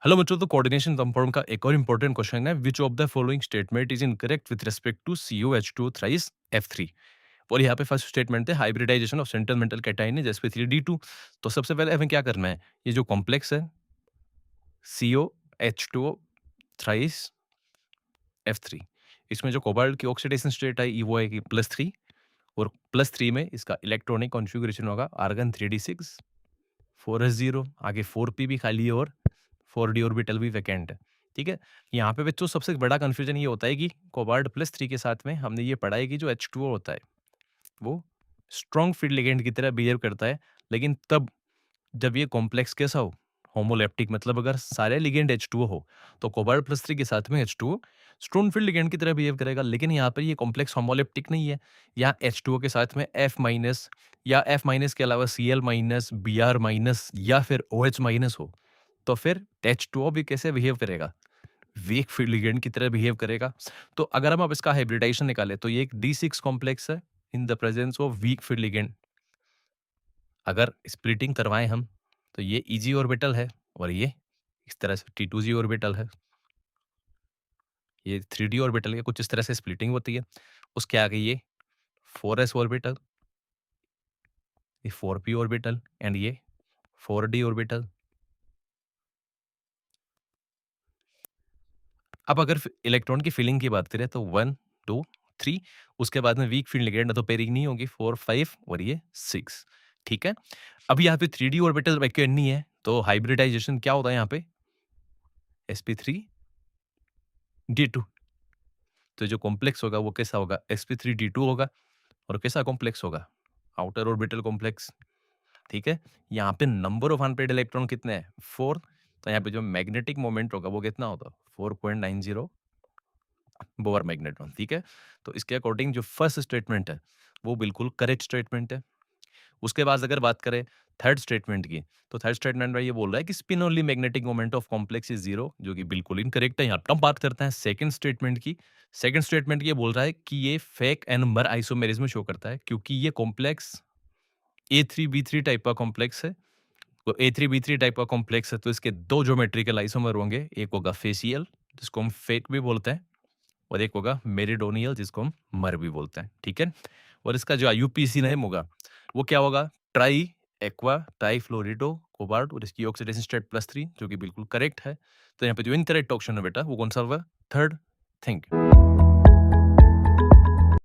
Hello मित्रों, तो coordination compound का एक और इंपॉर्टेंट क्वेश्चन है, which of the following statement is incorrect with respect to COH2 thrice F3। और यहाँ पे फर्स्ट स्टेटमेंट है hybridisation of central metal cation is sp3d2। तो सबसे पहले हमें क्या करना है, ये जो कॉम्प्लेक्स है COH2 थ्राइस F3, इसमें जो कोबाल्ट की ऑक्सीडेशन स्टेट है वो है कि +3, और +3 में इसका इलेक्ट्रॉनिक कॉन्फ़िगरेशन होगा आर्गन 3d6 4s0, आगे 4p भी खाली है और 4d ऑर्बिटल भी वैकेंट है। ठीक है, यहाँ पे बच्चों सबसे बड़ा कंफ्यूजन ये होता है कि कोबाल्ट +3 के साथ में हमने ये पढ़ा है कि जो H2O होता है वो स्ट्रॉन्ग फील्ड लिगेंड की तरह बिहेव करता है, लेकिन तब जब ये कॉम्प्लेक्स कैसा हो, होमोलेप्टिक, मतलब अगर सारे लिगेंड H2O हो तो कोबाल्ट +3 के साथ में H2O स्ट्रॉन्ग फील्ड लिगेंड की तरह बिहेव करेगा। लेकिन यहाँ पर ये कॉम्प्लेक्स होमोलेप्टिक नहीं है, यहाँ H2O के साथ में F- या F- के अलावा Cl-, Br- या फिर OH- हो, तो फिर H2O भी कैसे बिहेव करेगा, वीक फील्ड लिगेंड की तरह बिहेव करेगा। तो अगर हम अब इसका हाइब्रिडाइजेशन निकालें तो ये एक D6 कॉम्प्लेक्स है in the presence of weak field ligand. अगर स्प्लिटिंग करवाएं हम तो ये Eg ऑर्बिटल है और ये इस तरह से T2g ऑर्बिटल है, ये 3d ऑर्बिटल है, कुछ इस तरह से स्प्लिटिंग होती है। उसके आगे ये 4s ऑर्बिटल, ये 4p ऑर्बिटल एंड ये 4d ऑर्बिटल। अब अगर इलेक्ट्रॉन की फिलिंग की बात करें तो 1 2 3, उसके बाद में वीक फील्ड लिगेंड तो पेयरिंग नहीं होगी, 4 5 और ये 6। ठीक है, अब यहाँ पे 3d ऑर्बिटल वैकेंट नहीं है, तो हाइब्रिडाइजेशन क्या होता है यहाँ पे, sp3d2। तो जो कॉम्प्लेक्स होगा वो कैसा होगा, sp3d2 होगा, और कैसा कॉम्प्लेक्स होगा, आउटर ऑर्बिटल कॉम्प्लेक्स। ठीक है, यहाँ पे नंबर ऑफ अनपेड इलेक्ट्रॉन कितने हैं, 4। तो यहाँ पे जो मैग्नेटिक मोमेंट होगा वो कितना होगा, 4.90 बोर मैग्नेट्रॉन। ठीक है, तो इसके अकॉर्डिंग जो फर्स्ट स्टेटमेंट है वो बिल्कुल करेक्ट स्टेटमेंट है। उसके बाद अगर बात करें थर्ड स्टेटमेंट की, तो थर्ड स्टेटमेंट में ये बोल रहा है कि spin only magnetic moment of complex is 0, जो कि बिल्कुल इनकरेक्ट है। यहाँ पे हम बात करते हैं सेकंड स्टेटमेंट की। सेकंड स्टेटमेंट ये बोल रहा है कि ये fac N number isomerism show करता है, क्योंकि ये कॉम्प्लेक्स A3B3 टाइप का कॉम्प्लेक्स है। तो A3B3 टाइप का कॉम्प्लेक्स है तो इसके दो ज्योमेट्रिकल आइसोमर होंगे, एक होगा फेसियल जिसको हम फेक भी बोलते हैं, और एक होगा मेरिडोनियल जिसको हम मर भी बोलते हैं। ठीक है, और इसका जो IUPAC नेम होगा वो क्या होगा, ट्राई एक्वा ट्राई फ्लोरिडो कोबाल्ट, और इसकी ऑक्सीडेशन स्टेट +3, जो कि बिल्कुल करेक्ट है। तो यहाँ पे जो इनकरेक्ट ऑप्शन है बेटा वो कौन सा होगा, थर्ड। Thank you.